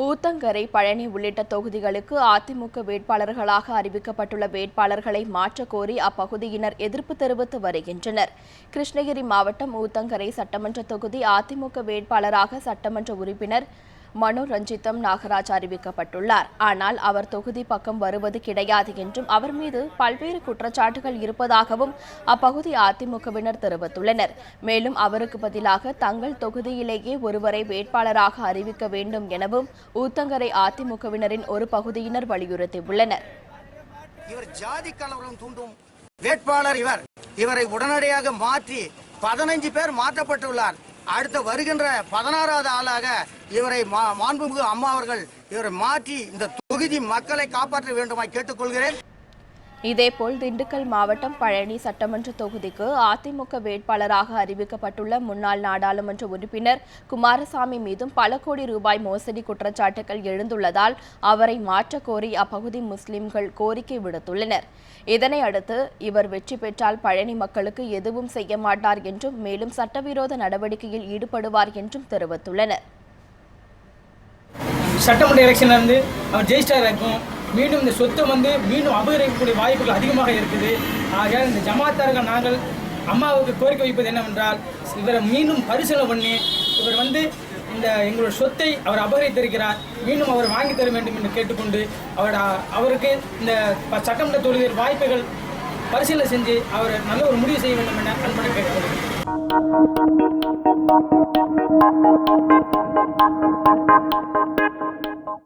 ஊத்தங்கரை, பழனி உள்ளிட்ட தொகுதிகளுக்கு அதிமுக வேட்பாளர்களாக அறிவிக்கப்பட்டுள்ள வேட்பாளர்களை மாற்றக் கோரி அப்பகுதியினர் எதிர்ப்பு தெரிவித்து வருகின்றனர். கிருஷ்ணகிரி மாவட்டம் ஊத்தங்கரை சட்டமன்ற தொகுதி அதிமுக வேட்பாளராக சட்டமன்ற உறுப்பினர் மனோரஞ்சிதம் நாகராஜ் அறிவிக்கப்பட்டுள்ளார். ஆனால் அவர் தொகுதி பக்கம் வருவது கிடையாது என்றும் அவர் மீது பல்வேறு குற்றச்சாட்டுகள் இருப்பதாகவும் அப்பகுதி அதிமுகவினர் தெரிவித்துள்ளனர். மேலும் அவருக்கு பதிலாக தங்கள் தொகுதியிலேயே ஒருவரை வேட்பாளராக அறிவிக்க வேண்டும் எனவும் ஊத்தங்கரை அதிமுகவினரின் ஒரு பகுதியினர் வலியுறுத்தியுள்ளனர். இவர் ஜாதி கலவரம் தூண்டும் வேட்பாளர். இவரை உடனடியாக மாற்றி 15 பேர் மாற்றப்பட்டுள்ளார். அடுத்த வருகின்ற 16வது ஆளாக இவரை மாண்புமிகு அம்மா அவர்கள் இவரை மாற்றி இந்த தொகுதி மக்களை காப்பாற்ற வேண்டுமாய் கேட்டுக்கொள்கிறேன். இதேபோல் திண்டுக்கல் மாவட்டம் பழனி சட்டமன்ற தொகுதிக்கு அதிமுக வேட்பாளராக அறிவிக்கப்பட்டுள்ள முன்னாள் நாடாளுமன்ற உறுப்பினர் குமாரசாமி மீதும் பல கோடி ரூபாய் மோசடி குற்றச்சாட்டுகள் எழுந்துள்ளதால் அவரை மாற்றக் கோரி அப்பகுதி முஸ்லிம்கள் கோரிக்கை விடுத்துள்ளனர். இதனை அடுத்து இவர் வெற்றி பெற்றால் பழனி மக்களுக்கு எதுவும் செய்ய மாட்டார் என்றும் மேலும் சட்டவிரோத நடவடிக்கையில் ஈடுபடுவார் என்றும் தெரிவித்துள்ளனர். சட்டமன்ற எலெக்ஷன்ல இருந்து அவர் ஜெயிஸ்டார் இருக்கும். மீண்டும் இந்த சொத்தை மீண்டும் அபகரிக்கக்கூடிய வாய்ப்புகள் அதிகமாக இருக்குது. ஆக இந்த ஜமாத்தார்கள் நாங்கள் அம்மாவுக்கு கோரிக்கை வைப்பது என்னவென்றால் இவரை மீண்டும் பரிசீலனை பண்ணி இவர் இந்த எங்களோட சொத்தை அவர் அபகரித்திருக்கிறார், மீண்டும் அவர் வாங்கி தர வேண்டும் என்று கேட்டுக்கொண்டு அவருக்கு இந்த சட்டமன்ற தொகுதியில் வாய்ப்புகள் பரிசீலனை செஞ்சு அவர் நல்ல ஒரு முடிவு செய்ய வேண்டும் என அன்புடன் கேட்டுக்கொள்கிறேன்.